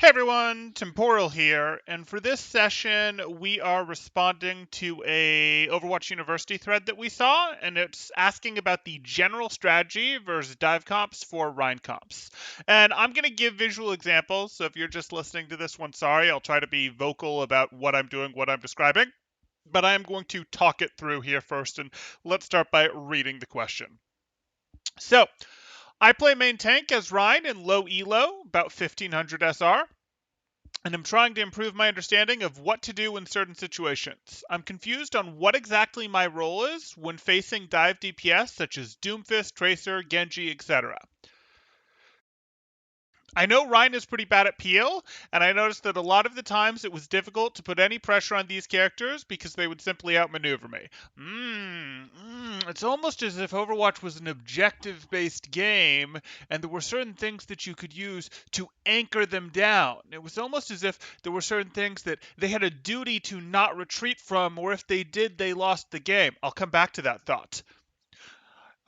Hey everyone, Temporal here, and for this session we are responding to a Overwatch University thread that we saw, and it's asking about the general strategy versus dive comps for Rhine comps. And I'm going to give visual examples, so if you're just listening to this one, sorry, I'll try to be vocal about what I'm doing, what I'm describing, but I am going to talk it through here first, and let's start by reading the question. So, I play main tank as Rhine in low elo, about 1500 SR, and I'm trying to improve my understanding of what to do in certain situations. I'm confused on what exactly my role is when facing dive DPS such as Doomfist, Tracer, Genji, etc. I know Ryan is pretty bad at peel, and I noticed that a lot of the times it was difficult to put any pressure on these characters because they would simply outmaneuver me. It's almost as if Overwatch was an objective-based game, and there were certain things that you could use to anchor them down. It was almost as if there were certain things that they had a duty to not retreat from, or if they did, they lost the game. I'll come back to that thought.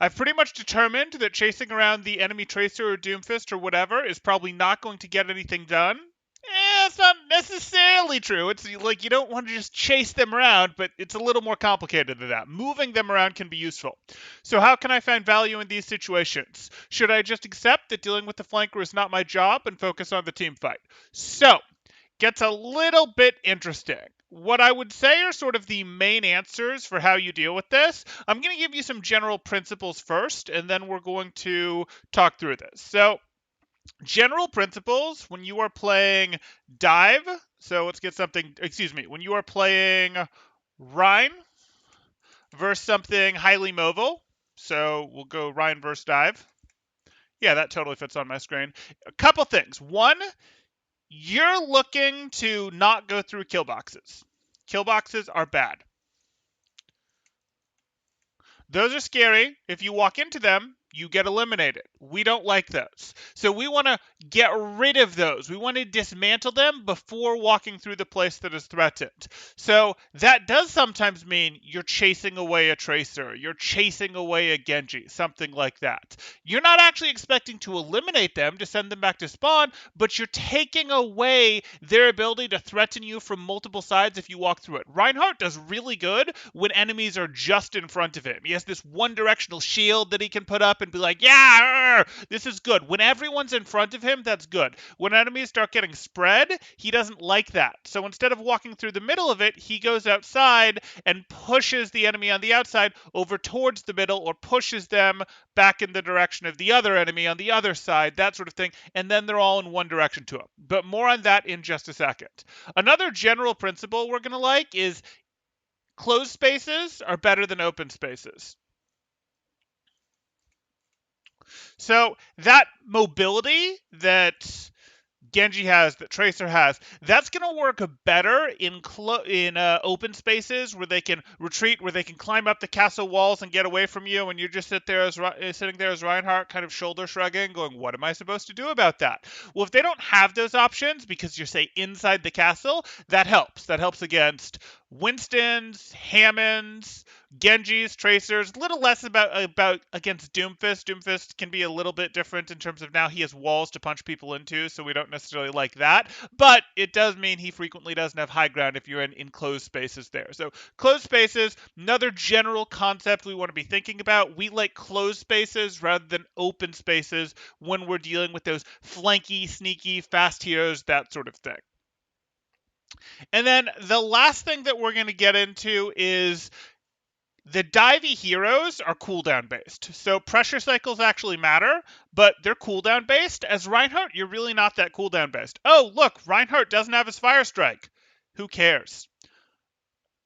I've pretty much determined that chasing around the enemy Tracer or Doomfist or whatever is probably not going to get anything done. It's not necessarily true. It's like you don't want to just chase them around, but it's a little more complicated than that. Moving them around can be useful. So how can I find value in these situations? Should I just accept that dealing with the flanker is not my job and focus on the team fight? So, gets a little bit interesting. What I would say are sort of the main answers for how you deal with this. I'm going to give you some general principles first, and then we're going to talk through this. So, general principles when you are playing dive. So, let's get something, when you are playing Rhine versus something highly mobile. So, we'll go Rhine versus dive. Yeah, that totally fits on my screen. A couple things. One, you're looking to not go through kill boxes. Kill boxes are bad. Those are scary. If you walk into them, you get eliminated. We don't like those. So we want to get rid of those. We want to dismantle them before walking through the place that is threatened. So that does sometimes mean you're chasing away a Tracer, you're chasing away a Genji, something like that. You're not actually expecting to eliminate them to send them back to spawn, but you're taking away their ability to threaten you from multiple sides if you walk through it. Reinhardt does really good when enemies are just in front of him. He has this one directional shield that he can put up and be like, yeah, this is good. When everyone's in front of him, that's good. When enemies start getting spread, he doesn't like that. So instead of walking through the middle of it, he goes outside and pushes the enemy on the outside over towards the middle, or pushes them back in the direction of the other enemy on the other side, that sort of thing, and then they're all in one direction to him. But more on that in just a second. Another general principle we're going to like is closed spaces are better than open spaces. So that mobility that Genji has, that Tracer has, that's going to work better in open spaces where they can retreat, where they can climb up the castle walls and get away from you, and you just sitting there as Reinhardt, kind of shoulder shrugging, going, "What am I supposed to do about that?" Well, if they don't have those options because you're, say, inside the castle, that helps. That helps against Winston's, Hammonds, Genji's, Tracers. A little less about against Doomfist. Doomfist can be a little bit different in terms of now he has walls to punch people into, so we don't necessarily like that. But it does mean he frequently doesn't have high ground if you're in enclosed spaces there. So closed spaces, another general concept we want to be thinking about. We like closed spaces rather than open spaces when we're dealing with those flanky, sneaky, fast heroes, that sort of thing. And then the last thing that we're going to get into is the divey heroes are cooldown based. So pressure cycles actually matter, but they're cooldown based. As Reinhardt, you're really not that cooldown based. Oh, look, Reinhardt doesn't have his fire strike. Who cares?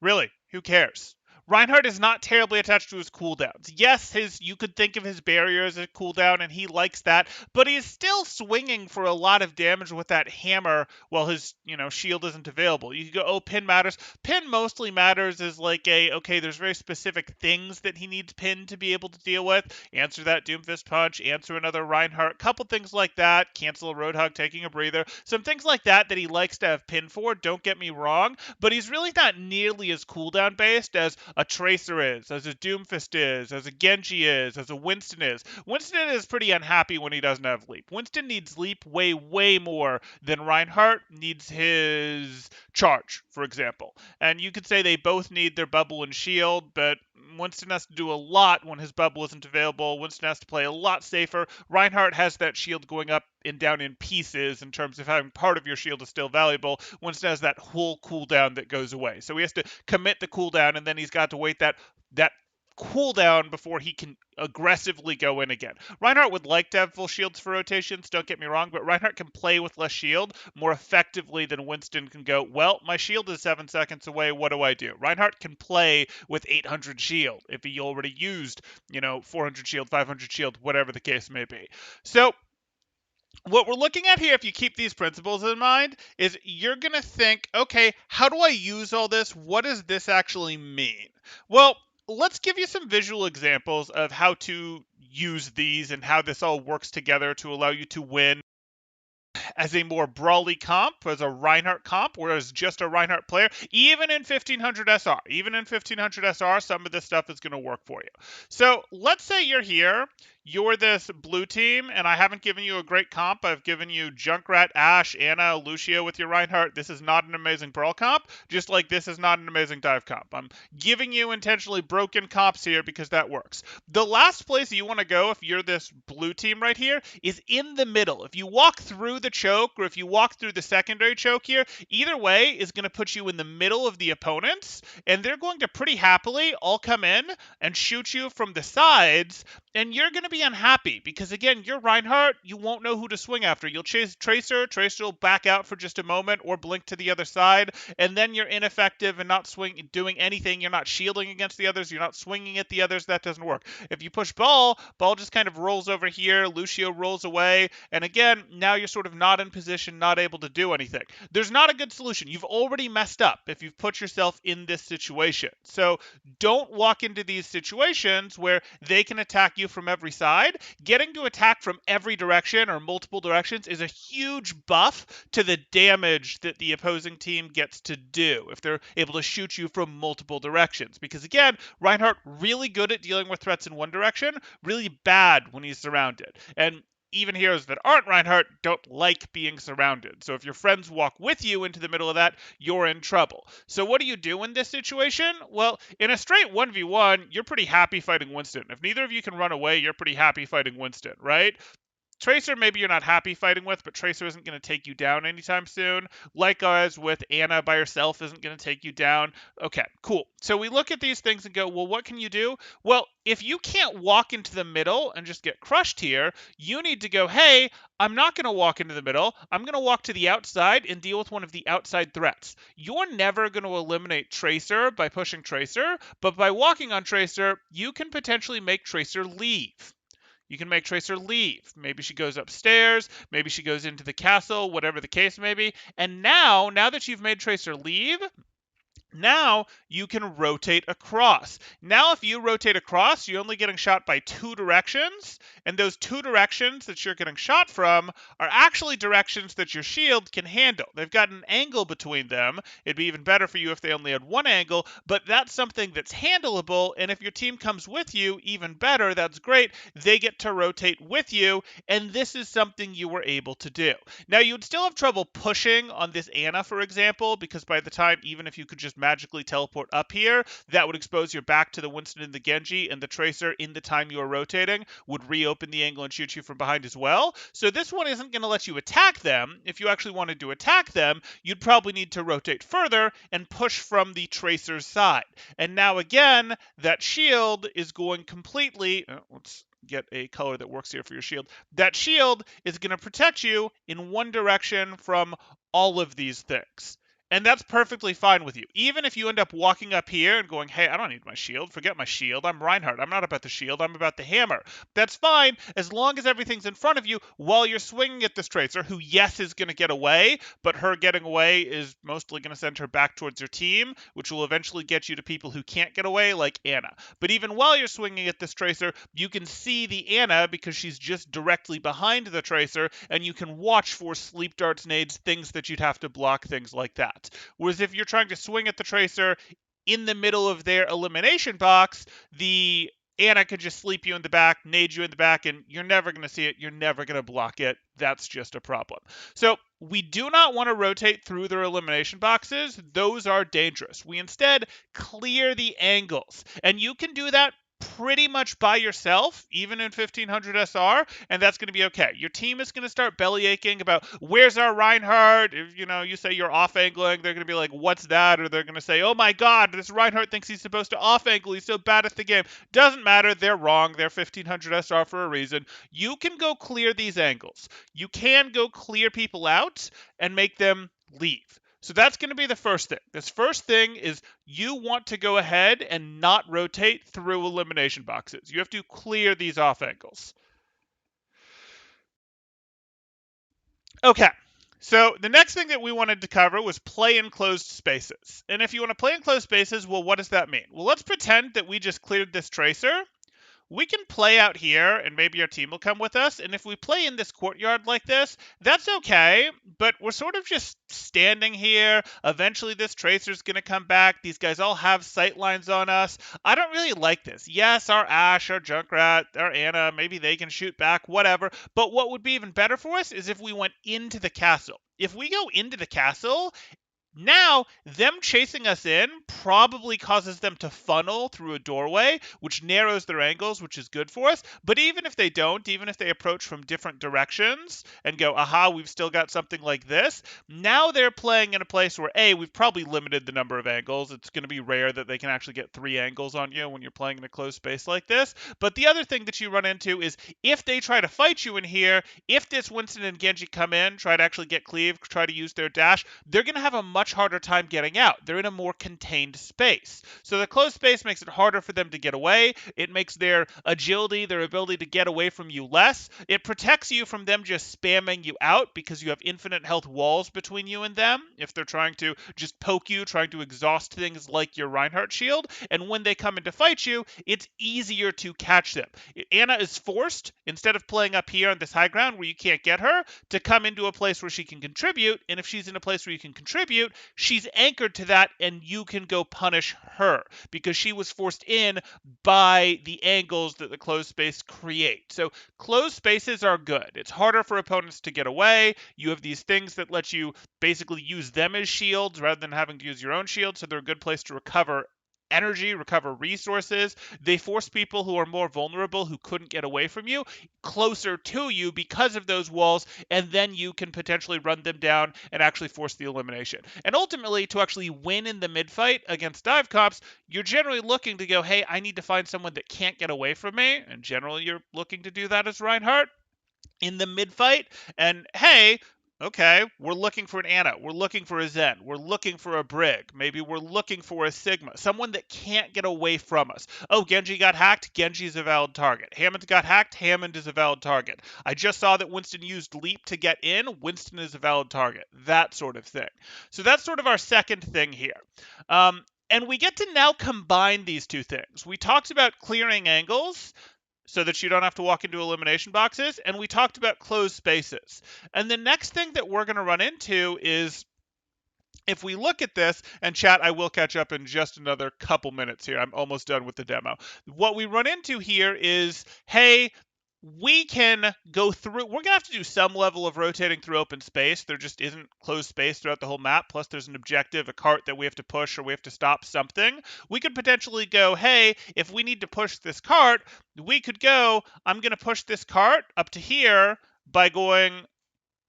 Really, who cares? Reinhardt is not terribly attached to his cooldowns. Yes, you could think of his barrier as a cooldown, and he likes that, but he's still swinging for a lot of damage with that hammer while his shield isn't available. You could go, oh, pin matters. Pin mostly matters as like okay, there's very specific things that he needs pin to be able to deal with. Answer that Doomfist punch, answer another Reinhardt, couple things like that. Cancel a Roadhog, taking a breather. Some things like that he likes to have pin for, don't get me wrong, but he's really not nearly as cooldown based as a Tracer is, as a Doomfist is, as a Genji is, as a Winston is. Winston is pretty unhappy when he doesn't have Leap. Winston needs Leap way, way more than Reinhardt needs his Charge, for example. And you could say they both need their Bubble and Shield, but Winston has to do a lot when his Bubble isn't available. Winston has to play a lot safer. Reinhardt has that shield going up and down in pieces in terms of having part of your shield is still valuable. Winston has that whole cooldown that goes away. So he has to commit the cooldown, and then he's got to wait that cooldown before he can aggressively go in again. Reinhardt would like to have full shields for rotations, don't get me wrong, but Reinhardt can play with less shield more effectively than Winston can go, well, my shield is 7 seconds away, what do I do? Reinhardt can play with 800 shield if he already used, 400 shield, 500 shield, whatever the case may be. So what we're looking at here, if you keep these principles in mind, is you're going to think, okay, how do I use all this? What does this actually mean? Well, let's give you some visual examples of how to use these and how this all works together to allow you to win as a more brawly comp, as a Reinhardt comp, whereas just a Reinhardt player, even in 1500 SR, some of this stuff is going to work for you. So let's say you're here, you're this blue team, and I haven't given you a great comp. I've given you Junkrat, Ashe, Ana, Lucio with your Reinhardt. This is not an amazing brawl comp, just like this is not an amazing dive comp. I'm giving you intentionally broken comps here because that works. The last place you want to go if you're this blue team right here is in the middle. If you walk through the choke or if you walk through the secondary choke here, either way is going to put you in the middle of the opponents, and they're going to pretty happily all come in and shoot you from the sides, and you're going to be unhappy because, again, you're Reinhardt, you won't know who to swing after. You'll chase Tracer will back out for just a moment or blink to the other side, and then you're ineffective and not doing anything. You're not shielding against the others, you're not swinging at the others. That doesn't work. If you push Ball just kind of rolls over here, Lucio rolls away, and again, now you're sort of not in position, not able to do anything. There's not a good solution. You've already messed up if you've put yourself in this situation. So don't walk into these situations where they can attack you from every side. Getting to attack from every direction or multiple directions is a huge buff to the damage that the opposing team gets to do if they're able to shoot you from multiple directions. Because again, Reinhardt really good at dealing with threats in one direction, really bad when he's surrounded. And even heroes that aren't Reinhardt don't like being surrounded. So if your friends walk with you into the middle of that, you're in trouble. So what do you do in this situation? Well, in a straight 1v1, you're pretty happy fighting Winston. If neither of you can run away, you're pretty happy fighting Winston, right? Tracer, maybe you're not happy fighting with, but Tracer isn't going to take you down anytime soon. Likewise with Ana by herself isn't going to take you down. Okay, cool. So we look at these things and go, well, what can you do? Well, if you can't walk into the middle and just get crushed here, you need to go, hey, I'm not going to walk into the middle. I'm going to walk to the outside and deal with one of the outside threats. You're never going to eliminate Tracer by pushing Tracer, but by walking on Tracer, you can potentially make Tracer leave. You can make Tracer leave. Maybe she goes upstairs. Maybe she goes into the castle, whatever the case may be. And now that you've made Tracer leave, now you can rotate across. Now if you rotate across, you're only getting shot by two directions, and those two directions that you're getting shot from are actually directions that your shield can handle. They've got an angle between them. It'd be even better for you if they only had one angle, but that's something that's handleable, and if your team comes with you, even better, that's great. They get to rotate with you, and this is something you were able to do. Now you'd still have trouble pushing on this Ana, for example, because by the time, even if you could just magically teleport up here, that would expose your back to the Winston and the Genji, and the Tracer in the time you are rotating would reopen the angle and shoot you from behind as well. So this one isn't going to let you attack them. If you actually wanted to attack them, you'd probably need to rotate further and push from the Tracer's side. And now again, that shield is going completely, let's get a color that works here for your shield. That shield is going to protect you in one direction from all of these things. And that's perfectly fine with you. Even if you end up walking up here and going, hey, I don't need my shield. Forget my shield. I'm Reinhardt. I'm not about the shield. I'm about the hammer. That's fine as long as everything's in front of you while you're swinging at this Tracer, who, yes, is going to get away, but her getting away is mostly going to send her back towards your team, which will eventually get you to people who can't get away, like Ana. But even while you're swinging at this Tracer, you can see the Ana because she's just directly behind the Tracer, and you can watch for sleep darts, nades, things that you'd have to block, things like that. Whereas if you're trying to swing at the Tracer, in the middle of their elimination box, the Anna could just sleep you in the back, nade you in the back, and you're never going to see it. You're never going to block it. That's just a problem. So we do not want to rotate through their elimination boxes. Those are dangerous. We instead clear the angles. And you can do that pretty much by yourself, even in 1500 SR, and that's going to be okay. Your team is going to start belly aching about where's our Reinhardt. If you say you're off angling, they're going to be like, what's that? Or they're going to say, oh my god, this Reinhardt thinks he's supposed to off angle. He's so bad at the game. Doesn't matter. They're wrong. They're 1500 SR for a reason. You can go clear these angles. You can go clear people out and make them leave. So that's going to be the first thing. This first thing is you want to go ahead and not rotate through elimination boxes. You have to clear these off angles. Okay, so the next thing that we wanted to cover was play in closed spaces. And if you want to play in closed spaces, well, what does that mean? Well, let's pretend that we just cleared this tracer. We can play out here, and maybe our team will come with us. And if we play in this courtyard like this, that's okay. But we're sort of just standing here. Eventually, this tracer's going to come back. These guys all have sight lines on us. I don't really like this. Yes, our Ashe, our Junkrat, our Anna, maybe they can shoot back, whatever. But what would be even better for us is if we went into the castle. If we go into the castle, now, them chasing us in probably causes them to funnel through a doorway, which narrows their angles, which is good for us. But even if they don't, even if they approach from different directions and go, aha, we've still got something like this, now they're playing in a place where, A, we've probably limited the number of angles. It's going to be rare that they can actually get 3 angles on you when you're playing in a closed space like this. But the other thing that you run into is if they try to fight you in here, if this Winston and Genji come in, try to actually get cleave, try to use their dash, they're going to have a much harder time getting out. They're in a more contained space. So the closed space makes it harder for them to get away. It makes their agility, their ability to get away from you less. It protects you from them just spamming you out because you have infinite health walls between you and them if they're trying to just poke you, trying to exhaust things like your Reinhardt shield. And when they come in to fight you, it's easier to catch them. Anna is forced, instead of playing up here on this high ground where you can't get her, to come into a place where she can contribute. And if she's in a place where you can contribute, she's anchored to that and you can go punish her because she was forced in by the angles that the closed space create. So closed spaces are good. It's harder for opponents to get away. You have these things that let you basically use them as shields rather than having to use your own shield, so they're a good place to recover energy, recover resources. They force people who are more vulnerable, who couldn't get away from you, closer to you because of those walls, and then you can potentially run them down and actually force the elimination. And ultimately, to actually win in the mid-fight against dive cops, you're generally looking to go, hey, I need to find someone that can't get away from me, and generally you're looking to do that as Reinhardt in the mid-fight, and hey, okay, we're looking for an Anna, we're looking for a Zen, we're looking for a Brig, maybe we're looking for a Sigma, someone that can't get away from us. Oh, Genji got hacked, Genji's a valid target. Hammond got hacked, Hammond is a valid target. I just saw that Winston used Leap to get in, Winston is a valid target. That sort of thing. So that's sort of our second thing here. And we get to now combine these two things. We talked about clearing angles so that you don't have to walk into elimination boxes. And we talked about closed spaces. And the next thing that we're going to run into is, if we look at this, and chat, I will catch up in just another couple minutes here. I'm almost done with the demo. What we run into here is, hey, we can go through, we're going to have to do some level of rotating through open space. There just isn't closed space throughout the whole map. Plus there's an objective, a cart that we have to push, or we have to stop something. We could potentially go, hey, if we need to push this cart, we could go, I'm going to push this cart up to here by going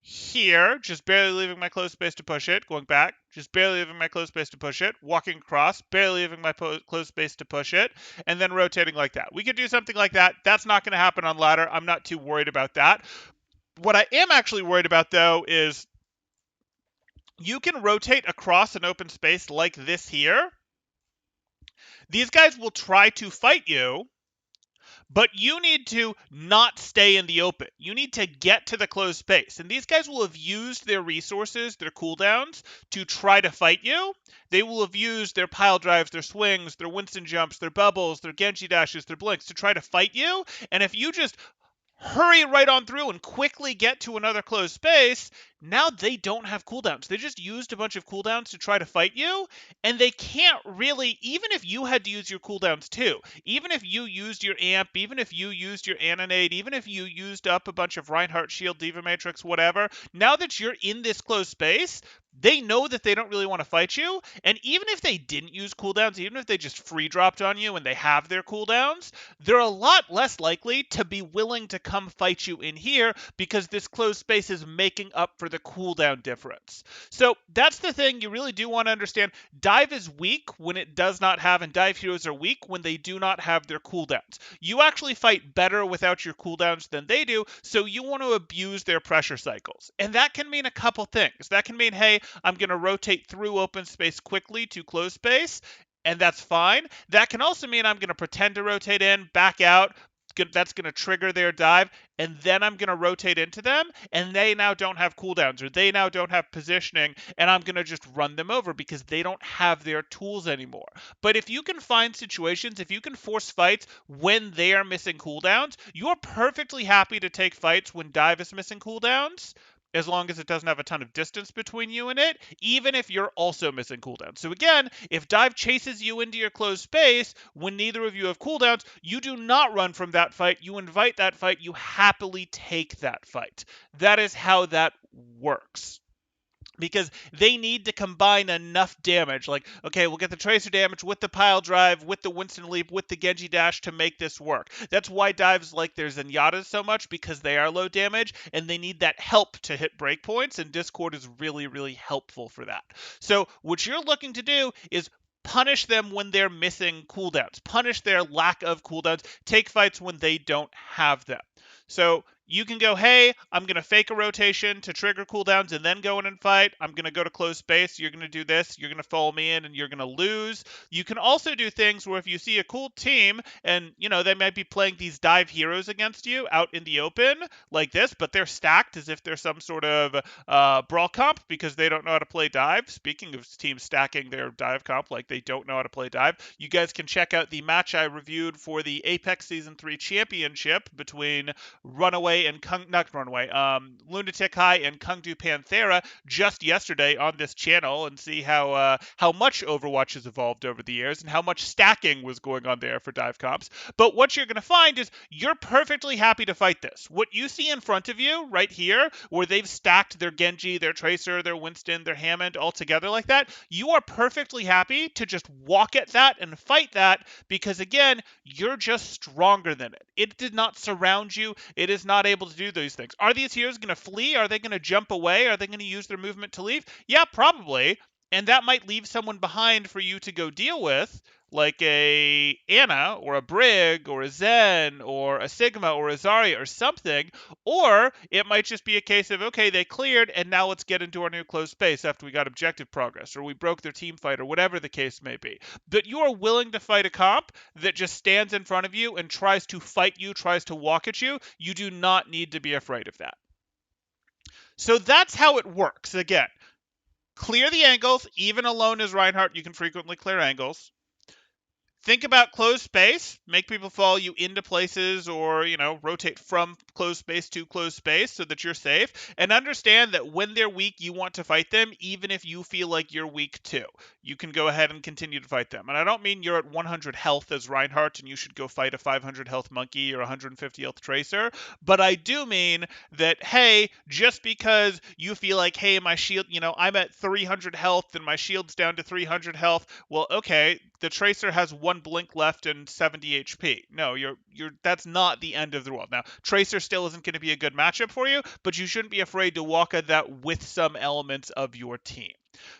here, just barely leaving my closed space to push it, going back, just barely leaving my closed space to push it, walking across, barely leaving my closed space to push it, and then rotating like that. We could do something like that. That's not going to happen on ladder. I'm not too worried about that. What I am actually worried about, though, is you can rotate across an open space like this here. These guys will try to fight you, but you need to not stay in the open. You need to get to the closed space. And these guys will have used their resources, their cooldowns, to try to fight you. They will have used their pile drives, their swings, their Winston jumps, their bubbles, their Genji dashes, their blinks to try to fight you. And if you just hurry right on through and quickly get to another closed space, now they don't have cooldowns. They just used a bunch of cooldowns to try to fight you, and they can't really, even if you had to use your cooldowns too, even if you used your amp, even if you used your Annonade, even if you used up a bunch of Reinhardt, Shield, Diva Matrix, whatever, now that you're in this closed space, they know that they don't really want to fight you, and even if they didn't use cooldowns, even if they just free dropped on you and they have their cooldowns, they're a lot less likely to be willing to come fight you in here because this closed space is making up for the cooldown difference. So that's the thing you really do want to understand. Dive is weak when it does not have, and dive heroes are weak when they do not have their cooldowns. You actually fight better without your cooldowns than they do, so you want to abuse their pressure cycles. And that can mean a couple things. That can mean, hey, I'm going to rotate through open space quickly to closed space, and that's fine. That can also mean I'm going to pretend to rotate in, back out. That's going to trigger their dive, and then I'm going to rotate into them, and they now don't have cooldowns, or they now don't have positioning, and I'm going to just run them over because they don't have their tools anymore. But if you can find situations, if you can force fights when they are missing cooldowns, you're perfectly happy to take fights when dive is missing cooldowns, as long as it doesn't have a ton of distance between you and it, even if you're also missing cooldowns. So again, if dive chases you into your closed space when neither of you have cooldowns, you do not run from that fight. You invite that fight. You happily take that fight. That is how that works, because they need to combine enough damage. Like, okay, we'll get the Tracer damage with the Pile Drive, with the Winston Leap, with the Genji Dash to make this work. That's why dives like their Zenyatta's so much, because they are low damage, and they need that help to hit breakpoints, and Discord is really, really helpful for that. So what you're looking to do is punish them when they're missing cooldowns. Punish their lack of cooldowns. Take fights when they don't have them. So you can go, hey, I'm going to fake a rotation to trigger cooldowns and then go in and fight. I'm going to go to close space. You're going to do this. You're going to follow me in and you're going to lose. You can also do things where if you see a cool team and, they might be playing these dive heroes against you out in the open like this, but they're stacked as if they're some sort of brawl comp because they don't know how to play dive. Speaking of teams stacking their dive comp like they don't know how to play dive, you guys can check out the match I reviewed for the Apex Season 3 Championship between Runaway and not Runaway, Lunatic High and Kungdu Panthera just yesterday on this channel, and see how much Overwatch has evolved over the years and how much stacking was going on there for dive comps. But what you're going to find is you're perfectly happy to fight this. What you see in front of you right here, where they've stacked their Genji, their Tracer, their Winston, their Hammond all together like that, you are perfectly happy to just walk at that and fight that because, again, you're just stronger than it. It did not surround you. It is not able to do these things. Are these heroes going to flee? Are they going to jump away? Are they going to use their movement to leave? Yeah, probably. And that might leave someone behind for you to go deal with, like a Anna or a Brig or a Zen or a Sigma or a Zarya or something. Or it might just be a case of, okay, they cleared and now let's get into our new closed space after we got objective progress or we broke their team fight or whatever the case may be. But you are willing to fight a comp that just stands in front of you and tries to fight you, tries to walk at you. You do not need to be afraid of that. So that's how it works. Again, clear the angles. Even alone as Reinhardt, you can frequently clear angles. Think about closed space. Make people follow you into places or, rotate from closed space to closed space so that you're safe. And understand that when they're weak, you want to fight them, even if you feel like you're weak too. You can go ahead and continue to fight them. And I don't mean you're at 100 health as Reinhardt and you should go fight a 500 health monkey or 150 health tracer. But I do mean that, hey, just because you feel like, hey, my shield, I'm at 300 health and my shield's down to 300 health. Well, okay, the Tracer has one blink left and 70 HP. No, that's not the end of the world. Now, Tracer still isn't going to be a good matchup for you, but you shouldn't be afraid to walk at that with some elements of your team.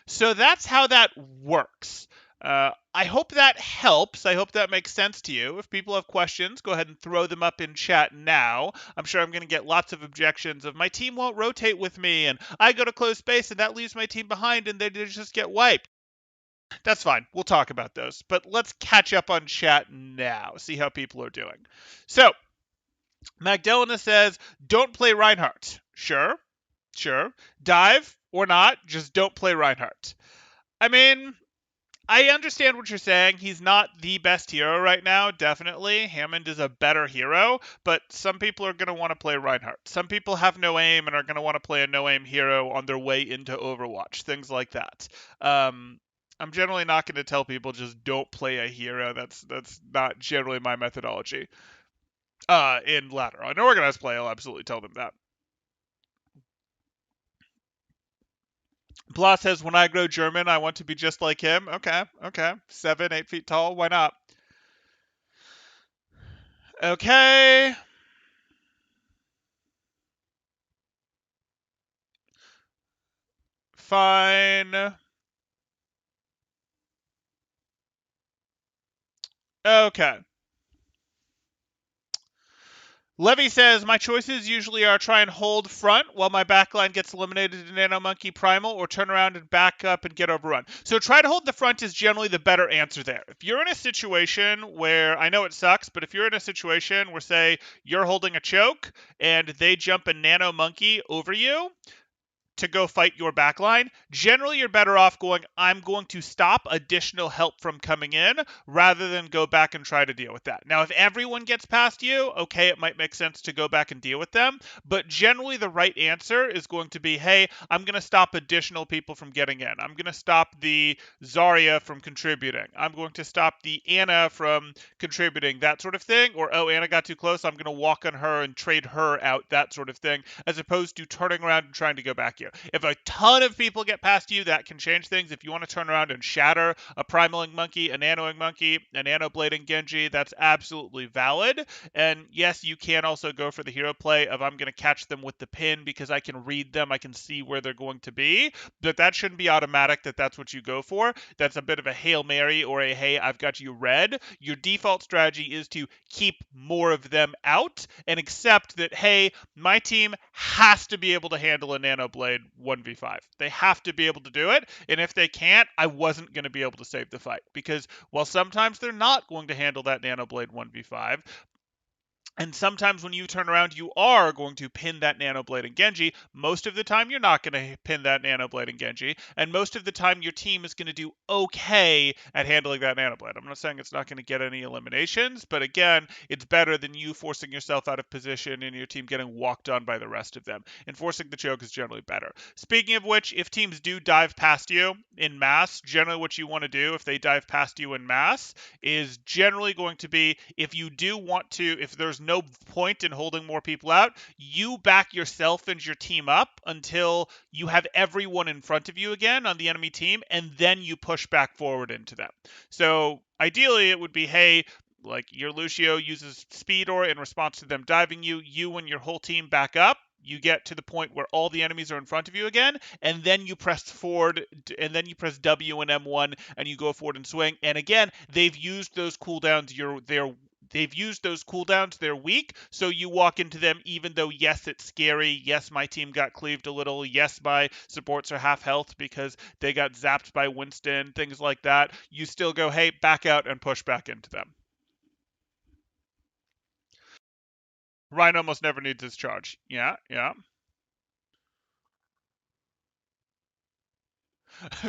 So that's how that works. I hope that helps. I hope that makes sense to you. If people have questions, go ahead and throw them up in chat now. I'm sure I'm going to get lots of objections of my team won't rotate with me, and I go to close space, and that leaves my team behind, and they just get wiped. That's fine. We'll talk about those. But let's catch up on chat now, see how people are doing. So, Magdalena says, don't play Reinhardt. Sure. Dive or not, just don't play Reinhardt. I mean, I understand what you're saying. He's not the best hero right now, definitely. Hammond is a better hero, but some people are going to want to play Reinhardt. Some people have no aim and are going to want to play a no aim hero on their way into Overwatch, things like that. Um, I'm generally not going to tell people just don't play a hero. That's not generally my methodology. In ladder, on organized play, I'll absolutely tell them that. Blah says, when I grow German, I want to be just like him. Okay, okay. 7, 8 feet tall. Why not? Okay. Fine. Okay. Levy says, my choices usually are try and hold front while my backline gets eliminated in Nano Monkey Primal, or turn around and back up and get overrun. So try to hold the front is generally the better answer there. If you're in a situation where, I know it sucks, but if you're in a situation where, say, you're holding a choke and they jump a Nano Monkey over you, to go fight your backline, generally you're better off going, I'm going to stop additional help from coming in rather than go back and try to deal with that. Now, if everyone gets past you, okay, it might make sense to go back and deal with them, but generally the right answer is going to be, hey, I'm going to stop additional people from getting in. I'm going to stop the Zarya from contributing. I'm going to stop the Anna from contributing, that sort of thing. Or, oh, Anna got too close, I'm going to walk on her and trade her out, that sort of thing, as opposed to turning around and trying to go back here. If a ton of people get past you, that can change things. If you want to turn around and shatter a primaling monkey, a nanoing monkey, a nanoblading Genji, that's absolutely valid. And yes, you can also go for the hero play of I'm going to catch them with the pin because I can read them, I can see where they're going to be. But that shouldn't be automatic that that's what you go for. That's a bit of a Hail Mary or a hey, I've got you red. Your default strategy is to keep more of them out and accept that, hey, my team has to be able to handle a Nanoblade 1v5. They have to be able to do it, and if they can't, I wasn't going to be able to save the fight. Because while sometimes they're not going to handle that Nanoblade 1v5, and sometimes when you turn around, you are going to pin that Nanoblade and Genji. Most of the time, you're not going to pin that Nanoblade and Genji. And most of the time, your team is going to do okay at handling that Nanoblade. I'm not saying it's not going to get any eliminations, but again, it's better than you forcing yourself out of position and your team getting walked on by the rest of them. Enforcing the choke is generally better. Speaking of which, if teams do dive past you in mass, generally what you want to do if they dive past you in mass is generally going to be, if you do want to, if there's no point in holding more people out, you back yourself and your team up until you have everyone in front of you again on the enemy team, and then you push back forward into them. So ideally it would be, hey, like your Lucio uses speed aura in response to them diving you, you and your whole team back up, you get to the point where all the enemies are in front of you again, and then you press forward, and then you press W and M1, and you go forward and swing. And again, they've used those cooldowns. They've used those cooldowns. They're weak, so you walk into them even though, yes, it's scary. Yes, my team got cleaved a little. Yes, my supports are half health because they got zapped by Winston, things like that. You still go, hey, back out and push back into them. Ryan almost never needs his charge. Yeah, yeah.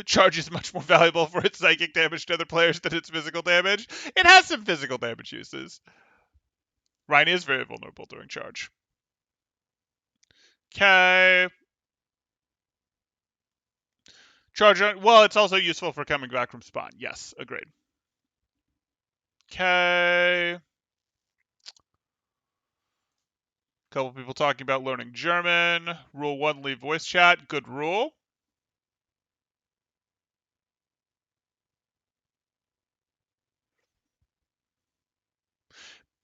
Charge is much more valuable for its psychic damage to other players than its physical damage. It has some physical damage uses. Ryan is very vulnerable during charge. Okay. Charge, well, it's also useful for coming back from spawn. Yes, agreed. Okay. Couple people talking about learning German. Rule 1, leave voice chat. Good rule.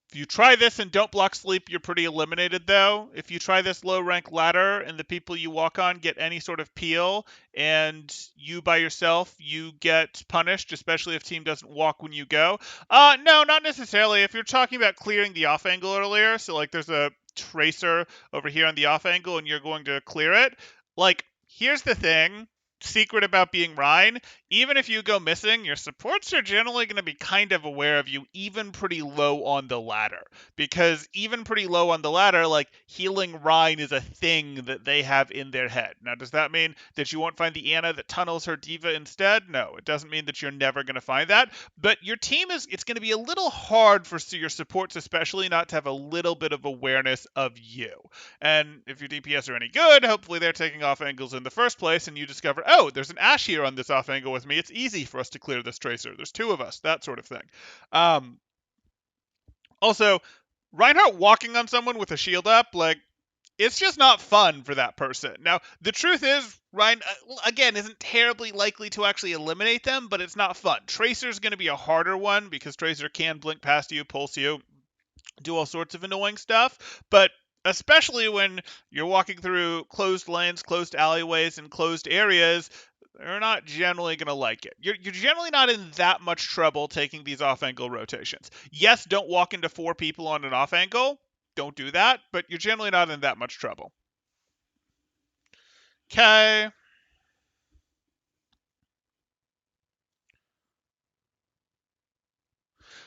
If you try this and don't block sleep, you're pretty eliminated, though. If you try this low rank ladder and the people you walk on get any sort of peel and you by yourself, you get punished, especially if team doesn't walk when you go. No, not necessarily. If you're talking about clearing the off angle earlier, so like there's a tracer over here on the off angle and you're going to clear it, like, here's the thing. secret about being Rhine, even if you go missing, your supports are generally going to be kind of aware of you, even pretty low on the ladder. Because even pretty low on the ladder, like healing Rhine is a thing that they have in their head. Now, does that mean that you won't find the Anna that tunnels her diva instead? No, it doesn't mean that you're never going to find that. But your team it's going to be a little hard for your supports, especially, not to have a little bit of awareness of you. And if your DPS are any good, hopefully they're taking off angles in the first place, and you discover, oh, there's an Ashe here on this off angle with me. It's easy for us to clear this Tracer. There's two of us, that sort of thing. Um, Also, Reinhardt walking on someone with a shield up, like, it's just not fun for that person. Now, the truth is, Ryan, again, isn't terribly likely to actually eliminate them, but it's not fun. Tracer's going to be a harder one because Tracer can blink past you, pulse you, do all sorts of annoying stuff, but especially when you're walking through closed lanes, closed alleyways, and closed areas, they're not generally going to like it. You're generally not in that much trouble taking these off-angle rotations. Yes, don't walk into 4 people on an off-angle. Don't do that, but you're generally not in that much trouble. Okay.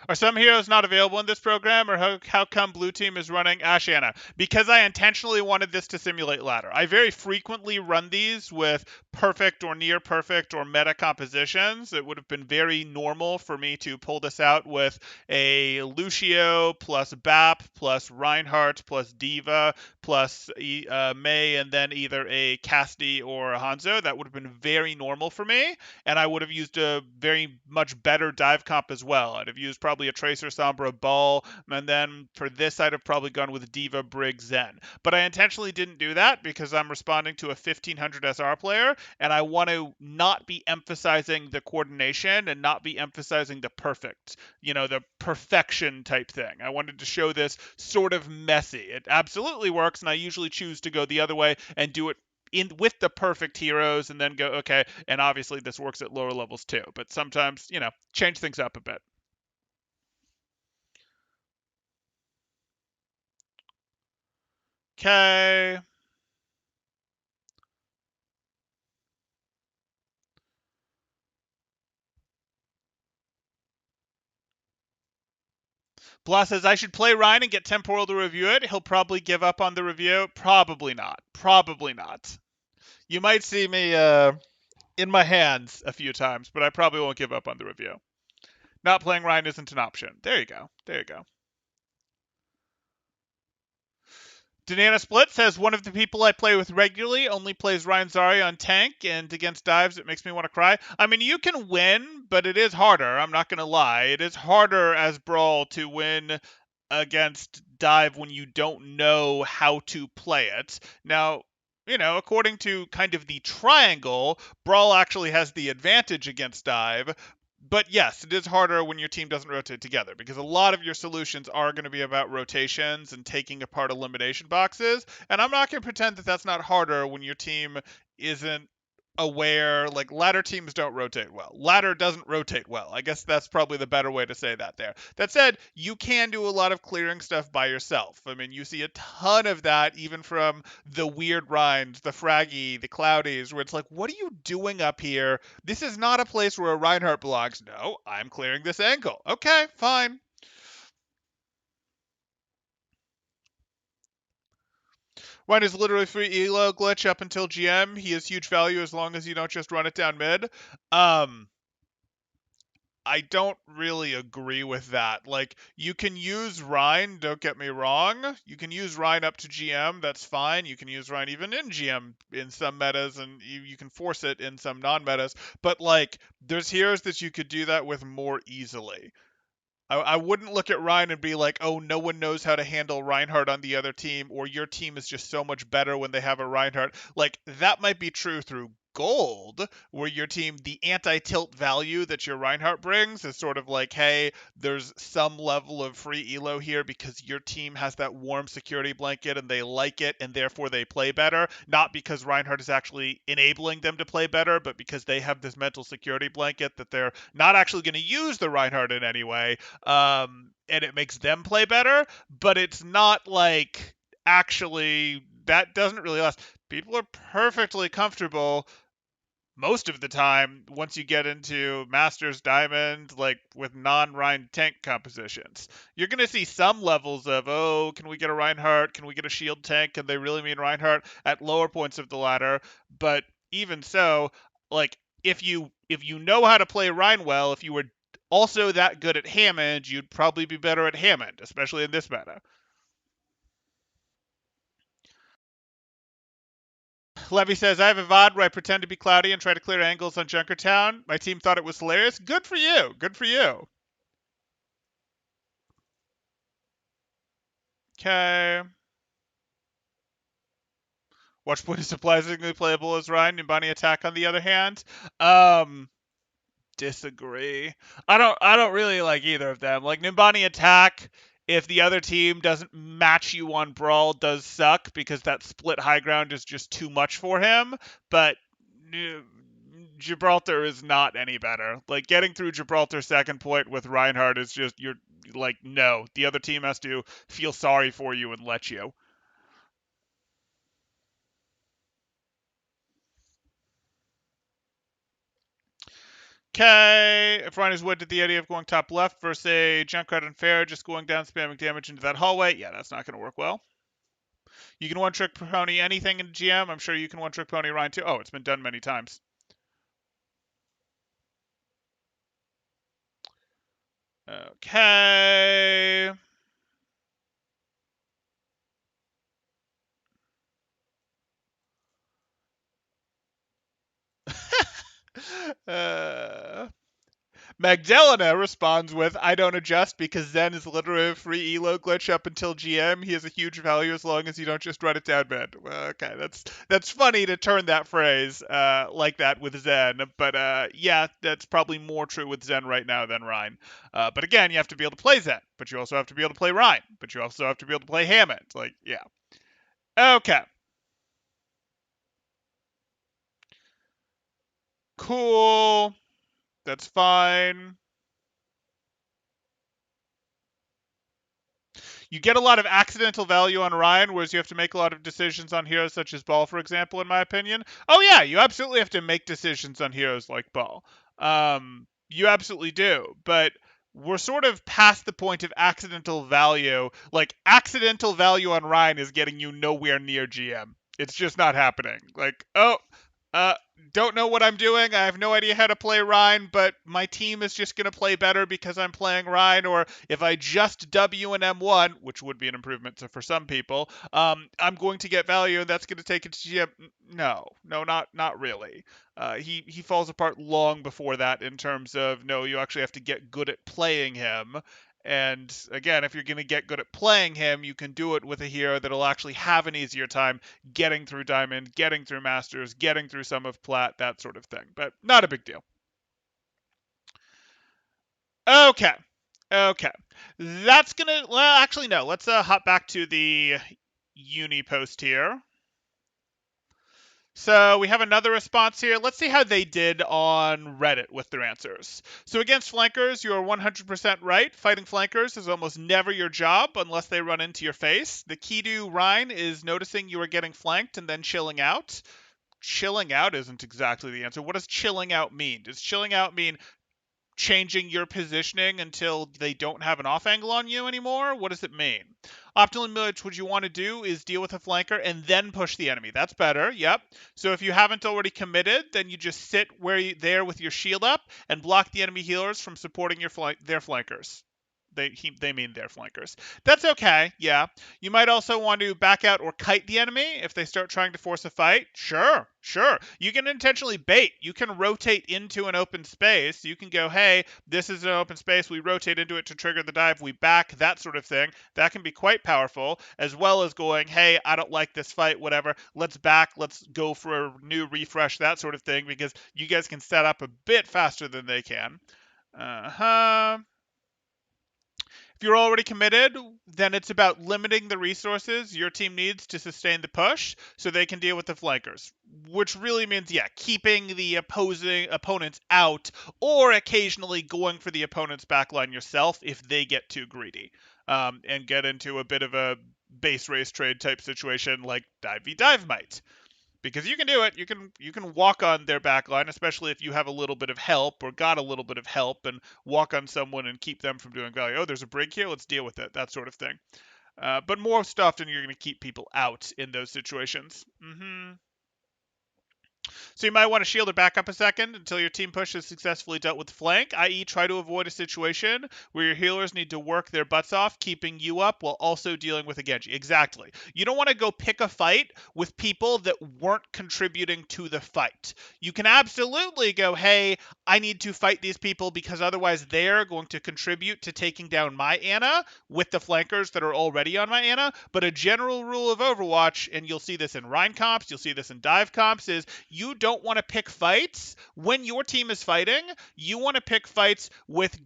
Are some heroes not available in this program, or how come Blue Team is running Ashiana? Because I intentionally wanted this to simulate ladder. I very frequently run these with perfect or near perfect or meta compositions. It would have been very normal for me to pull this out with a Lucio plus Bap plus Reinhardt plus Diva plus Mei, and then either a Cassidy or a Hanzo. That would have been very normal for me, and I would have used a very much better dive comp as well. I'd have used probably a Tracer, Sombra, Ball, and then for this I'd have probably gone with Diva, Brig, Zen. But I intentionally didn't do that because I'm responding to a 1500 SR player, and I want to not be emphasizing the coordination and not be emphasizing the perfect, the perfection type thing. I wanted to show this sort of messy. It absolutely works, and I usually choose to go the other way and do it in with the perfect heroes and then go, okay, and obviously this works at lower levels too, but sometimes, change things up a bit. Okay. Blah says I should play Ryan and get Temporal to review it. He'll probably give up on the review. Probably not. Probably not. You might see me in my hands a few times, but I probably won't give up on the review. Not playing Ryan isn't an option. There you go. There you go. Danana Split says one of the people I play with regularly only plays Ryan Zari on tank, and against dives it makes me want to cry. I mean, you can win, but it is harder. I'm not going to lie. It is harder as Brawl to win against dive when you don't know how to play it. Now, according to kind of the triangle, Brawl actually has the advantage against dive, but yes, it is harder when your team doesn't rotate together because a lot of your solutions are going to be about rotations and taking apart elimination boxes. And I'm not going to pretend that that's not harder when your team isn't aware. Like, ladder teams don't rotate well. Ladder doesn't rotate well. I guess that's probably the better way to say that there. That said, you can do a lot of clearing stuff by yourself. I mean, you see a ton of that even from the weird Rhines, the Fraggy, the Cloudies, where it's like, what are you doing up here? This is not a place where a Reinhardt belongs. No, I'm clearing this angle. Okay, fine. Ryan is literally free elo glitch up until GM. He has huge value as long as you don't just run it down mid. I don't really agree with that. Like, you can use Rhine, don't get me wrong. You can use Rhine up to GM, that's fine. You can use Rhine even in GM in some metas, and you can force it in some non-metas. But, like, there's heroes that you could do that with more easily. I wouldn't look at Ryan and be like, oh, no one knows how to handle Reinhardt on the other team, or your team is just so much better when they have a Reinhardt. Like, that might be true through gold, where your team, the anti-tilt value that your Reinhardt brings is sort of like, hey, there's some level of free elo here because your team has that warm security blanket and they like it and therefore they play better, not because Reinhardt is actually enabling them to play better, but because they have this mental security blanket that they're not actually going to use the Reinhardt in any way, and it makes them play better, but it's not like actually that doesn't really last. People are perfectly comfortable most of the time, once you get into Masters Diamond, like with non-Rhine tank compositions, you're going to see some levels of, oh, can we get a Reinhardt? Can we get a shield tank? Can they really mean Reinhardt at lower points of the ladder? But even so, like if you know how to play Rhine well, if you were also that good at Hammond, you'd probably be better at Hammond, especially in this meta. Levy says, I have a VOD where I pretend to be Cloudy and try to clear angles on Junkertown. My team thought it was hilarious. Good for you. Good for you. Okay. Watchpoint is surprisingly playable as Ryan. Nimbani attack on the other hand. Um Disagree. I don't really like either of them. Like Nimbani attack, if the other team doesn't match you on brawl, does suck because that split high ground is just too much for him. But Gibraltar is not any better. Like getting through Gibraltar second point with Reinhardt is just you're like no. The other team has to feel sorry for you and let you. Okay, if Ryan is wedded to the idea of going top left versus a Junkrat and Fair just going down spamming damage into that hallway, yeah, that's not going to work well. You can one trick pony anything in GM. I'm sure you can one trick pony Ryan too. Oh, it's been done many times. Okay. uh, Magdalena responds with, I don't adjust because Zen is literally a free elo glitch up until GM. He has a huge value as long as you don't just run it down bad. Well, okay, that's funny to turn that phrase like that with Zen, but yeah, that's probably more true with Zen right now than Rhine. But again, you have to be able to play Zen, but you also have to be able to play Rhine, but you also have to be able to play Hammond. Like, yeah. Okay. Cool. That's fine. You get a lot of accidental value on Ryan, whereas you have to make a lot of decisions on heroes such as Ball, for example, in my opinion. Oh yeah, you absolutely have to make decisions on heroes like Ball. You absolutely do, but we're sort of past the point of accidental value. Like accidental value on Ryan is getting you nowhere near GM. It's just not happening. Like, oh, uh, don't know what I'm doing. I have no idea how to play Rhine, but my team is just going to play better because I'm playing Rhine. Or if I just W and M1, which would be an improvement for some people, I'm going to get value, and that's going to take it to GM. No, no, not really. He falls apart long before that in terms of no, you actually have to get good at playing him. And again, if you're going to get good at playing him, you can do it with a hero that'll actually have an easier time getting through Diamond, getting through Masters, getting through some of Plat, that sort of thing. But not a big deal. Okay. Okay. That's gonna well actually no. Let's hop back to the uni post here. So we have another response here. Let's see how they did on Reddit with their answers. So against flankers, you are 100% right. Fighting flankers is almost never your job unless they run into your face. The key to Rhine is noticing you are getting flanked and then chilling out. Chilling out isn't exactly the answer. What does chilling out mean? Does chilling out mean changing your positioning until they don't have an off angle on you anymore? What does it mean? Optimally, what you want to do is deal with a flanker and then push the enemy. That's better. Yep. So if you haven't already committed, then you just sit there with your shield up and block the enemy healers from supporting their flankers. They mean their flankers. That's okay, yeah. You might also want to back out or kite the enemy if they start trying to force a fight. Sure, sure. You can intentionally bait. You can rotate into an open space. You can go, hey, this is an open space. We rotate into it to trigger the dive. We back, that sort of thing. That can be quite powerful, as well as going, hey, I don't like this fight, whatever. Let's back. Let's go for a new refresh, that sort of thing, because you guys can set up a bit faster than they can. Uh-huh. If you're already committed, then it's about limiting the resources your team needs to sustain the push so they can deal with the flankers. Which really means, yeah, keeping the opposing opponents out or occasionally going for the opponent's backline yourself if they get too greedy and get into a bit of a base race trade type situation like Dive v Dive might. because you can do it. You can walk on their back line, especially if you have a little bit of help or got a little bit of help, and walk on someone and keep them from doing value. Oh, there's a break here. Let's deal with it. That sort of thing. But most often, you're going to keep people out in those situations. So you might want to shield or back up a second until your team push has successfully dealt with the flank, i.e. try to avoid a situation where your healers need to work their butts off, keeping you up while also dealing with a Genji. Exactly. You don't want to go pick a fight with people that weren't contributing to the fight. You can absolutely go, hey, I need to fight these people because otherwise they're going to contribute to taking down my Ana with the flankers that are already on my Ana. But a general rule of Overwatch, and you'll see this in Rein comps, you'll see this in dive comps, is you don't want to pick fights when your team is fighting. You want to pick fights with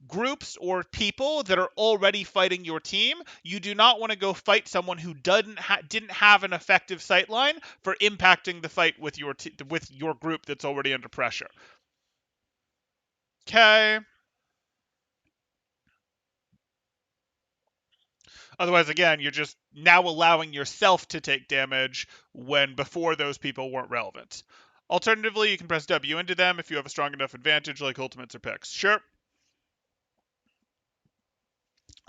groups or people that are already fighting your team. You do not want to go fight someone who didn't have an effective sightline for impacting the fight with with your group that's already under pressure. Okay. Otherwise, again, you're just now allowing yourself to take damage when before those people weren't relevant. Alternatively, you can press W into them if you have a strong enough advantage like ultimates or picks. Sure.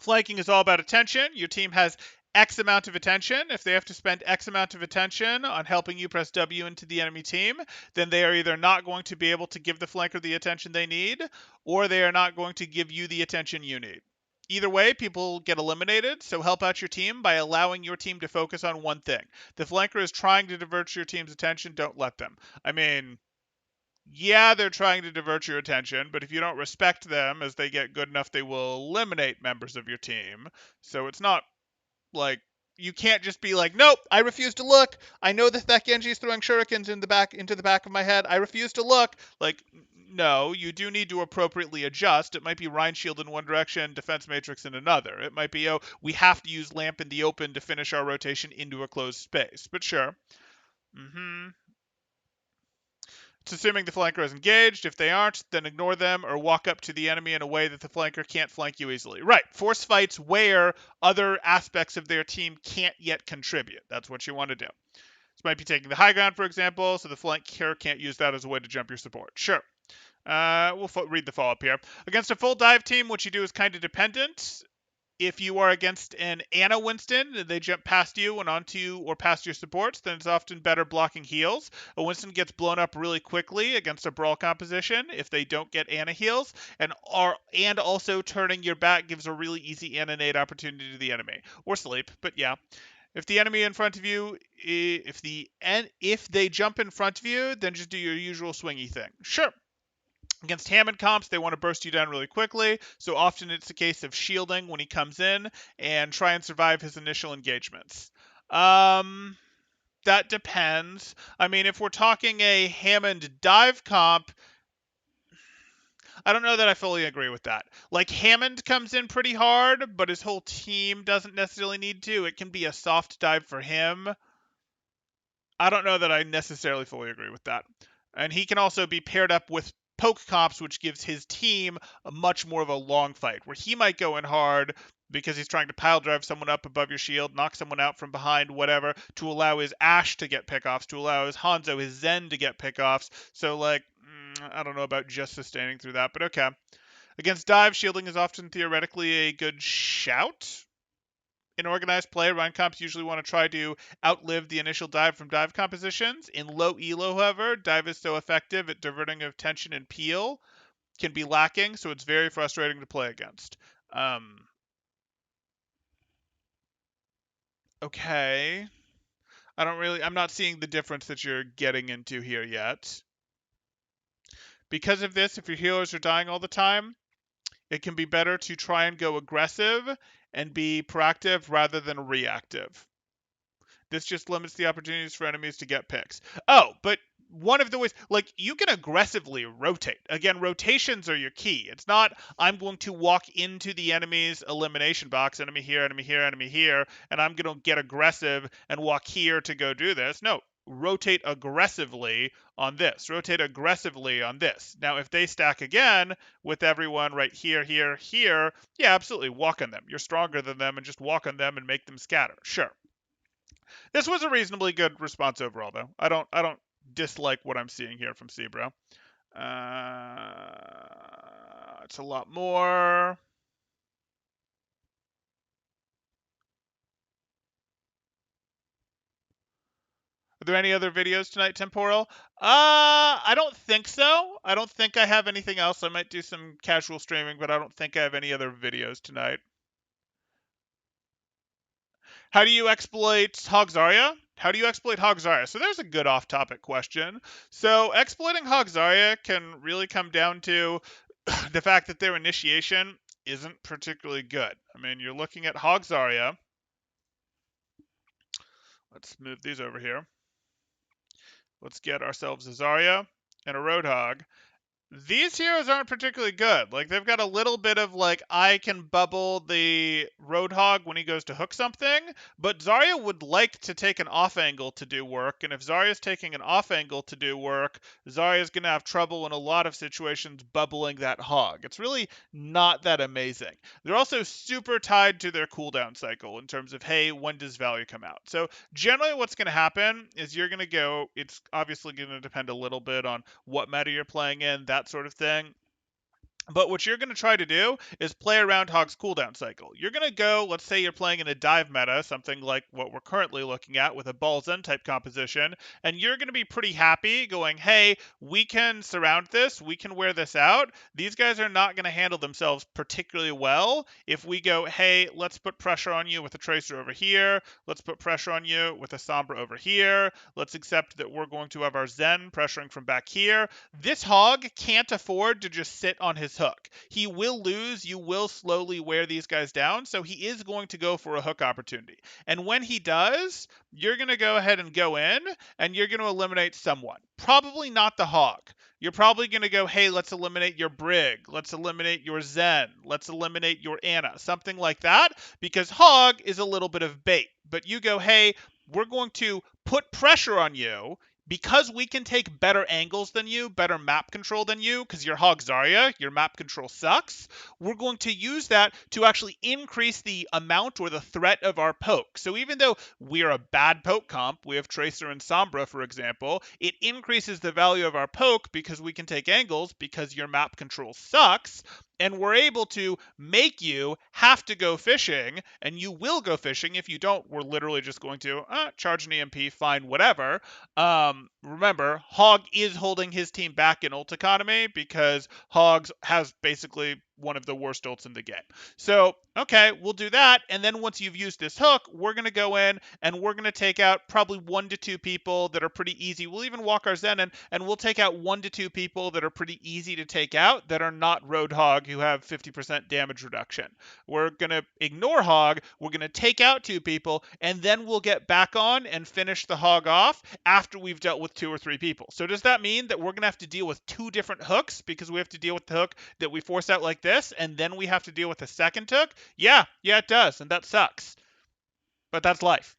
Flanking is all about attention. Your team has X amount of attention. If they have to spend X amount of attention on helping you press W into the enemy team, then they are either not going to be able to give the flanker the attention they need, or they are not going to give you the attention you need. Either way, people get eliminated, so help out your team by allowing your team to focus on one thing. The flanker is trying to divert your team's attention, don't let them. I mean, yeah, they're trying to divert your attention, but if you don't respect them as they get good enough, they will eliminate members of your team. So it's not like you can't just be like, nope, I refuse to look. I know that Genji is throwing shurikens into the back of my head. I refuse to look. Like, no, you do need to appropriately adjust. It might be Rhine Shield in one direction, Defense Matrix in another. It might be, oh, we have to use Lamp in the open to finish our rotation into a closed space. But sure. It's assuming the flanker is engaged. If they aren't, then ignore them or walk up to the enemy in a way that the flanker can't flank you easily. Right. Force fights where other aspects of their team can't yet contribute. That's what you want to do. This might be taking the high ground, for example, so the flanker can't use that as a way to jump your support. Sure. We'll read the follow-up here. Against a full dive team, what you do is kind of dependent. If you are against an Ana Winston and they jump past you and onto you or past your supports, then it's often better blocking heals. A Winston gets blown up really quickly against a brawl composition if they don't get Ana heals, and also turning your back gives a really easy Ana nade opportunity to the enemy. Or sleep, but yeah. If the enemy in front of you, if they jump in front of you, then just do your usual swingy thing. Sure. Against Hammond comps, they want to burst you down really quickly, so often it's a case of shielding when he comes in and try and survive his initial engagements. That depends. I mean, if we're talking a Hammond dive comp, I don't know that I fully agree with that. Like, Hammond comes in pretty hard, but his whole team doesn't necessarily need to. It can be a soft dive for him. I don't know that I necessarily fully agree with that. And he can also be paired up with poke comps, which gives his team a much more of a long fight, where he might go in hard because he's trying to pile drive someone up above your shield, knock someone out from behind, whatever, to allow his Ashe to get pickoffs, to allow his Hanzo, his Zen to get pickoffs. So, like, I don't know about just sustaining through that, but okay. Against dive, shielding is often theoretically a good shout. In organized play, run comps usually want to try to outlive the initial dive from dive compositions. In low elo, however, dive is so effective at diverting attention and peel can be lacking, so it's very frustrating to play against. Okay. I'm not seeing the difference that you're getting into here yet. Because of this, if your healers are dying all the time, it can be better to try and go aggressive and be proactive rather than reactive. This just limits the opportunities for enemies to get picks. Oh, but one of the ways, like, you can aggressively rotate. Again, rotations are your key. It's not, I'm going to walk into the enemy's elimination box, enemy here, enemy here, enemy here, and I'm going to get aggressive and walk here to go do this. No, rotate aggressively on this. Rotate aggressively on this. Now, if they stack again with everyone right here, here, here, yeah, absolutely, walk on them. You're stronger than them and just walk on them and make them scatter. Sure. This was a reasonably good response overall, though. I don't dislike what I'm seeing here from Sebro. It's a lot more. Are there any other videos tonight, Temporal? I don't think so. I don't think I have anything else. I might do some casual streaming, but I don't think I have any other videos tonight. How do you exploit Hogs Zarya? How do you exploit Hogs Zarya? So there's a good off-topic question. So exploiting Hogs Zarya can really come down to the fact that their initiation isn't particularly good. I mean, you're looking at Hogs Zarya. Let's move these over here. Let's get ourselves a Zarya and a Roadhog. These heroes aren't particularly good. Like, they've got a little bit of, like, I can bubble the Roadhog when he goes to hook something, but Zarya would like to take an off angle to do work, and if Zarya's taking an off angle to do work, Zarya's going to have trouble in a lot of situations bubbling that hog. It's really not that amazing. They're also super tied to their cooldown cycle in terms of, hey, when does value come out? So generally what's going to happen is you're going to go, it's obviously going to depend a little bit on what meta you're playing in, that sort of thing. But what you're going to try to do is play around Hog's cooldown cycle. You're going to go, let's say you're playing in a dive meta, something like what we're currently looking at with a Balls End type composition, and you're going to be pretty happy going, hey, we can surround this, we can wear this out. These guys are not going to handle themselves particularly well if we go, hey, let's put pressure on you with a Tracer over here, let's put pressure on you with a Sombra over here, let's accept that we're going to have our Zen pressuring from back here. This Hog can't afford to just sit on his hook. He will lose. You will slowly wear these guys down. So he is going to go for a hook opportunity. And when he does, you're going to go ahead and go in and you're going to eliminate someone. Probably not the Hog. You're probably going to go, hey, let's eliminate your Brig. Let's eliminate your Zen. Let's eliminate your Anna. Something like that. Because Hog is a little bit of bait. But you go, hey, we're going to put pressure on you because we can take better angles than you, better map control than you, because you're Hog Zarya, your map control sucks, we're going to use that to actually increase the amount or the threat of our poke. So even though we're a bad poke comp, we have Tracer and Sombra, for example, it increases the value of our poke because we can take angles because your map control sucks, and we're able to make you have to go fishing, and you will go fishing. If you don't, we're literally just going to charge an EMP, fine, whatever. Remember, Hog is holding his team back in ult economy because Hogs has basically one of the worst ults in the game. So, okay, we'll do that. And then once you've used this hook, we're going to go in and we're going to take out probably 1 to 2 people that are pretty easy. We'll even walk our Zen in and we'll take out 1 to 2 people that are pretty easy to take out that are not Roadhog who have 50% damage reduction. We're going to ignore Hog. We're going to take out 2 people and then we'll get back on and finish the Hog off after we've dealt with 2 or 3 people. So does that mean that we're going to have to deal with 2 different hooks because we have to deal with the hook that we force out like this, and then we have to deal with a second hook? Yeah, it does, and that sucks. But that's life.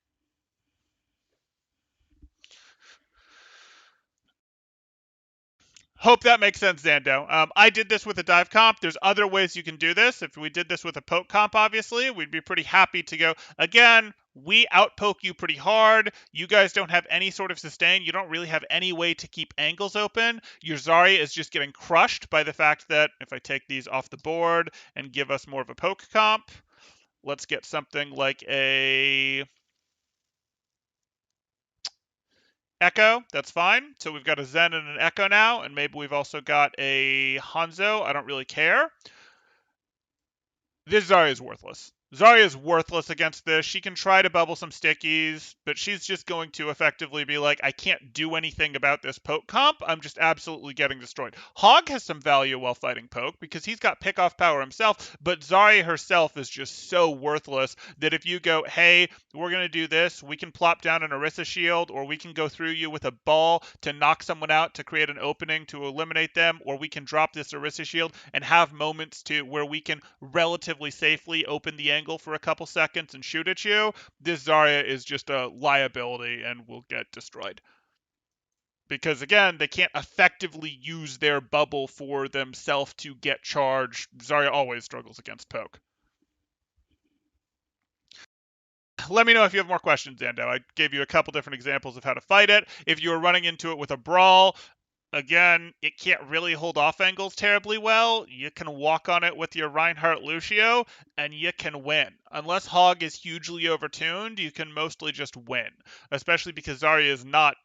Hope that makes sense, Zando. I did this with a dive comp. There's other ways you can do this. If we did this with a poke comp, obviously, we'd be pretty happy to go. Again, we outpoke you pretty hard. You guys don't have any sort of sustain. You don't really have any way to keep angles open. Your Zarya is just getting crushed by the fact that if I take these off the board and give us more of a poke comp, let's get something like a Echo, that's fine. So we've got a Zen and an Echo now, and maybe we've also got a Hanzo. I don't really care. This Zarya is worthless. Zarya is worthless against this. She can try to bubble some stickies, but she's just going to effectively be like, I can't do anything about this poke comp. I'm just absolutely getting destroyed. Hog has some value while fighting poke because he's got pick-off power himself, but Zarya herself is just so worthless that if you go, hey, we're going to do this, we can plop down an Orisa shield, or we can go through you with a ball to knock someone out to create an opening to eliminate them, or we can drop this Orisa shield and have moments to where we can relatively safely open the angle for a couple seconds and shoot at you, this Zarya is just a liability and will get destroyed. Because again, they can't effectively use their bubble for themselves to get charged. Zarya always struggles against poke. let me know if you have more questions, Ando. I gave you a couple different examples of how to fight it. If you were running into it with a brawl, again, it can't really hold off angles terribly well. You can walk on it with your Reinhardt Lucio, and you can win. Unless Hog is hugely overtuned, you can mostly just win, especially because Zarya is not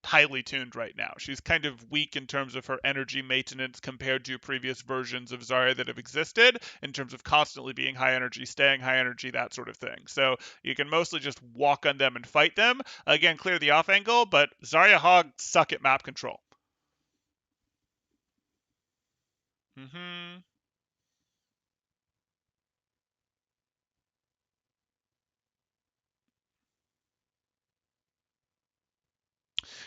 highly tuned right now. She's kind of weak in terms of her energy maintenance compared to previous versions of Zarya that have existed, in terms of constantly being high energy, staying high energy, that sort of thing. So you can mostly just walk on them and fight them. Again, clear the off angle, but Zarya Hog suck at map control. Mm-hmm.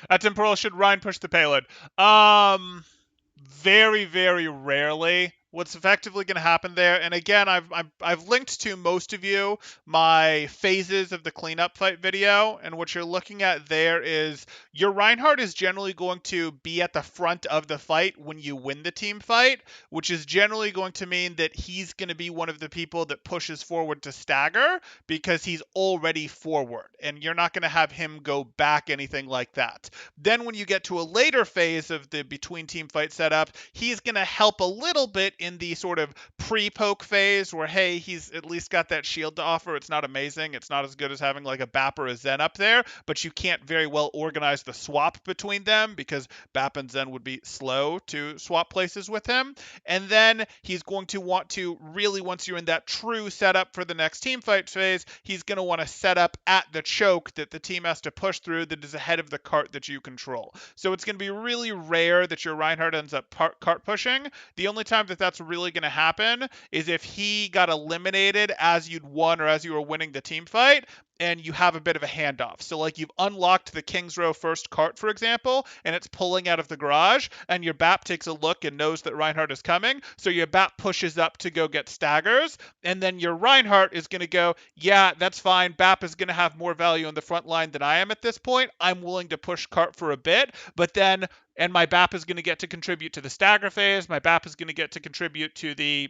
At temporal, should Ryan push the payload? Very, very rarely. What's effectively going to happen there, and again, I've linked to most of you my phases of the cleanup fight video, and what you're looking at there is your Reinhardt is generally going to be at the front of the fight when you win the team fight, which is generally going to mean that he's going to be one of the people that pushes forward to stagger because he's already forward, and you're not going to have him go back anything like that. Then when you get to a later phase of the between team fight setup, he's going to help a little bit in the sort of pre-poke phase where, hey, he's at least got that shield to offer. It's not amazing. It's not as good as having like a Bap or a Zen up there, but you can't very well organize the swap between them because Bap and Zen would be slow to swap places with him. And then he's going to want to really, once you're in that true setup for the next team fight phase, he's going to want to set up at the choke that the team has to push through that is ahead of the cart that you control. So it's going to be really rare that your Reinhardt ends up cart pushing. The only time that that's really going to happen is if he got eliminated as you'd won or as you were winning the team fight, and you have a bit of a handoff. So like you've unlocked the King's Row first cart, for example, and it's pulling out of the garage, and your BAP takes a look and knows that Reinhardt is coming, so your BAP pushes up to go get staggers, and then your Reinhardt is going to go, yeah, that's fine, BAP is going to have more value on the front line than I am at this point, I'm willing to push cart for a bit, but then, and my BAP is going to get to contribute to the stagger phase, my BAP is going to get to contribute to the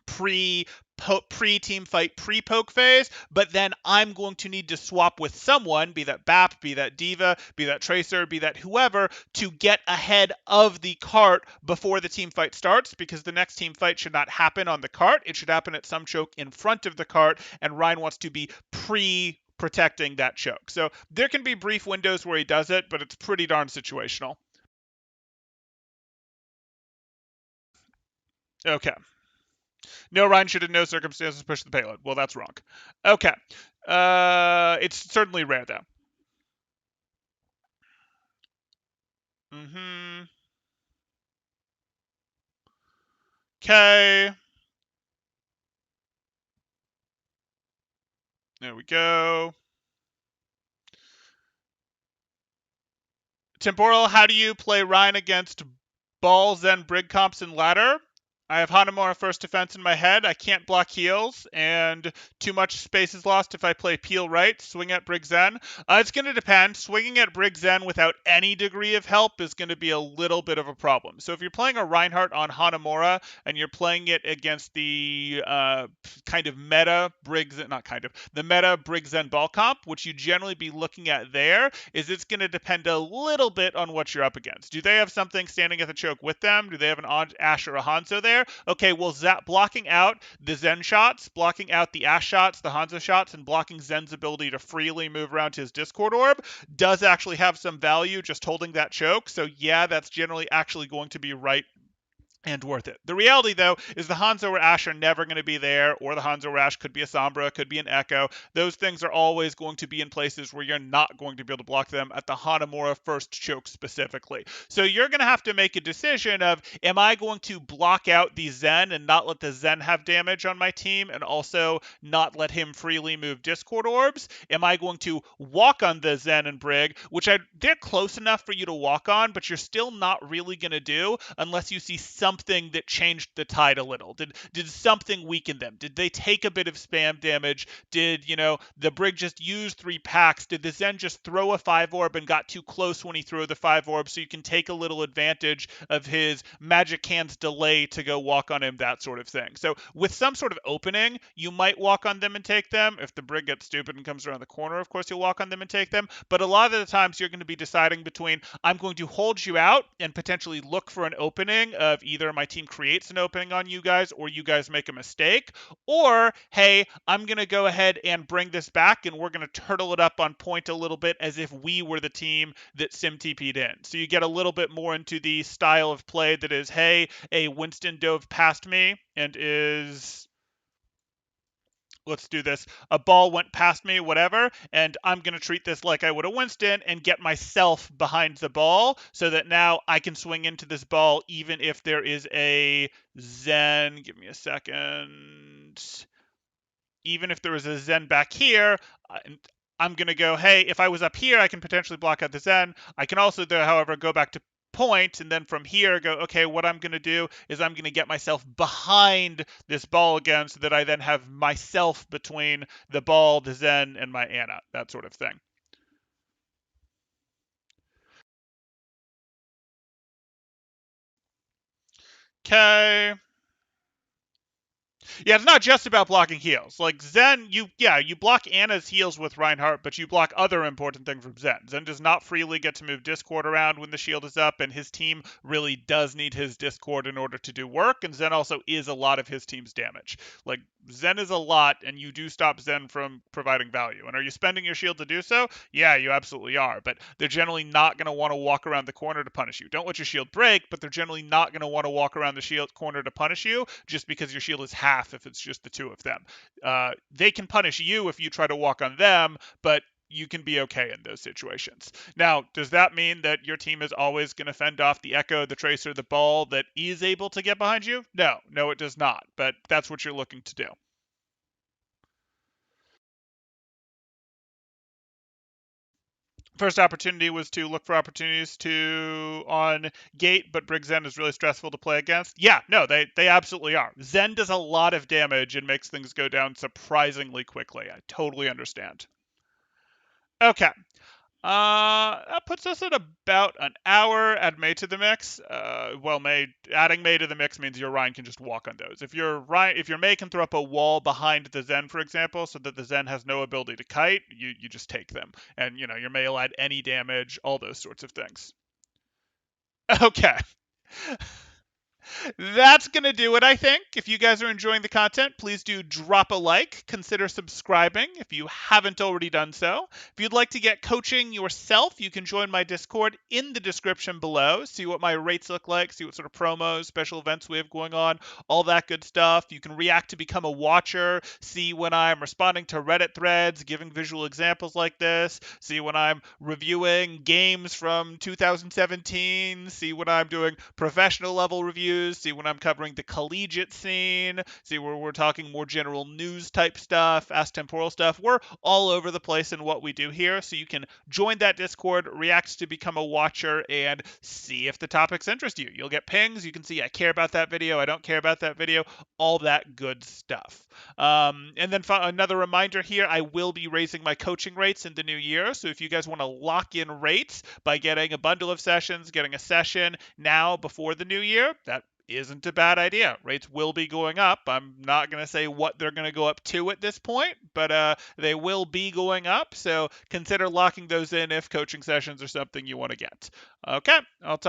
pre-team fight pre-poke phase, but then I'm going to need to swap with someone, be that BAP, be that Diva, be that Tracer, be that whoever, to get ahead of the cart before the team fight starts, because the next team fight should not happen on the cart. It should happen at some choke in front of the cart, and Ryan wants to be protecting that choke. So there can be brief windows where he does it, but it's pretty darn situational. Okay. No, Ryan should in no circumstances push the payload. Well, that's wrong. Okay. It's certainly rare, though. Mm-hmm. Okay. There we go. Temporal, how do you play Ryan against Balls and Brig Comps and Ladder? I have Hanamura first defense in my head. I can't block heals, and too much space is lost if I play Peel right, swing at Brig Zen. It's going to depend. Swinging at Brig Zen without any degree of help is going to be a little bit of a problem. So if you're playing a Reinhardt on Hanamura, and you're playing it against the kind of meta Brig Zen, not kind of, the meta Brig Zen ball comp, which you generally be looking at there, is it's going to depend a little bit on what you're up against. Do they have something standing at the choke with them? Do they have an Ashe or a Hanzo there? Okay, well, blocking out the Zen shots, blocking out the Ashe shots, the Hanzo shots, and blocking Zen's ability to freely move around his Discord orb does actually have some value just holding that choke. So yeah, that's generally actually going to be right and worth it. The reality, though, is the Hanzo or Ashe are never going to be there, or the Hanzo or Ashe could be a Sombra, could be an Echo. Those things are always going to be in places where you're not going to be able to block them at the Hanamura first choke specifically. So you're going to have to make a decision of, am I going to block out the Zen and not let the Zen have damage on my team, and also not let him freely move Discord orbs? Am I going to walk on the Zen and Brig, which they're close enough for you to walk on, but you're still not really going to do unless you see some something that changed the tide a little? Did something weaken them? Did they take a bit of spam damage? Did, the Brig just use 3 packs? Did the Zen just throw a 5 orb and got too close when he threw the 5 orb, so you can take a little advantage of his magic hand's delay to go walk on him, that sort of thing. So with some sort of opening, you might walk on them and take them. If the Brig gets stupid and comes around the corner, of course you'll walk on them and take them. But a lot of the times you're going to be deciding between, I'm going to hold you out and potentially look for an opening of either my team creates an opening on you guys or you guys make a mistake, or, hey, I'm going to go ahead and bring this back and we're going to turtle it up on point a little bit as if we were the team that Sim TP'd in. So you get a little bit more into the style of play that is, hey, a Winston dove past me and is, let's do this, a ball went past me, whatever, and I'm going to treat this like I would a Winston and get myself behind the ball so that now I can swing into this ball even if there is a Zen. Give me a second. Even if there was a Zen back here, I'm going to go, hey, if I was up here, I can potentially block out the Zen. I can also, though, however, go back to point, and then from here go, okay, what I'm going to do is I'm going to get myself behind this ball again so that I then have myself between the ball, the Zen, and my Anna, that sort of thing. Okay. Yeah, it's not just about blocking heals. Like Zen, you block Anna's heals with Reinhardt, but you block other important things from Zen. Zen does not freely get to move Discord around when the shield is up, and his team really does need his Discord in order to do work, and Zen also is a lot of his team's damage. Like, Zen is a lot, and you do stop Zen from providing value. And are you spending your shield to do so? Yeah, you absolutely are, but they're generally not going to want to walk around the corner to punish you. Don't let your shield break, but they're generally not going to want to walk around the shield corner to punish you just because your shield is half if it's just the two of them. They can punish you if you try to walk on them, but you can be okay in those situations. Now, does that mean that your team is always going to fend off the Echo, the Tracer, the Ball that is able to get behind you? No, it does not, but that's what you're looking to do. First opportunity was to look for opportunities to on gate, but Brig Zen is really stressful to play against. Yeah, no, they absolutely are. Zen does a lot of damage and makes things go down surprisingly quickly. I totally understand. Okay. That puts us at about an hour. Add May to the mix. Adding May to the mix means your Ryan can just walk on those. If your May can throw up a wall behind the Zen, for example, so that the Zen has no ability to kite, you just take them, and your May will add any damage, all those sorts of things. Okay. That's going to do it, I think. If you guys are enjoying the content, please do drop a like. Consider subscribing if you haven't already done so. If you'd like to get coaching yourself, you can join my Discord in the description below. See what my rates look like, see what sort of promos, special events we have going on, all that good stuff. You can react to become a watcher, see when I'm responding to Reddit threads, giving visual examples like this, see when I'm reviewing games from 2017, see when I'm doing professional level reviews, see when I'm covering the collegiate scene, see where we're talking more general news type stuff, Ask Temporal stuff. We're all over the place in what we do here, so you can join that Discord, react to become a watcher, and see if the topics interest you. You'll get pings, you can see I care about that video, I don't care about that video, all that good stuff. And then another reminder here, I will be raising my coaching rates in the new year, so if you guys want to lock in rates by getting a bundle of sessions, getting a session now before the new year, that isn't a bad idea. Rates will be going up. I'm not going to say what they're going to go up to at this point, but they will be going up. So consider locking those in if coaching sessions are something you want to get. Okay, I'll talk.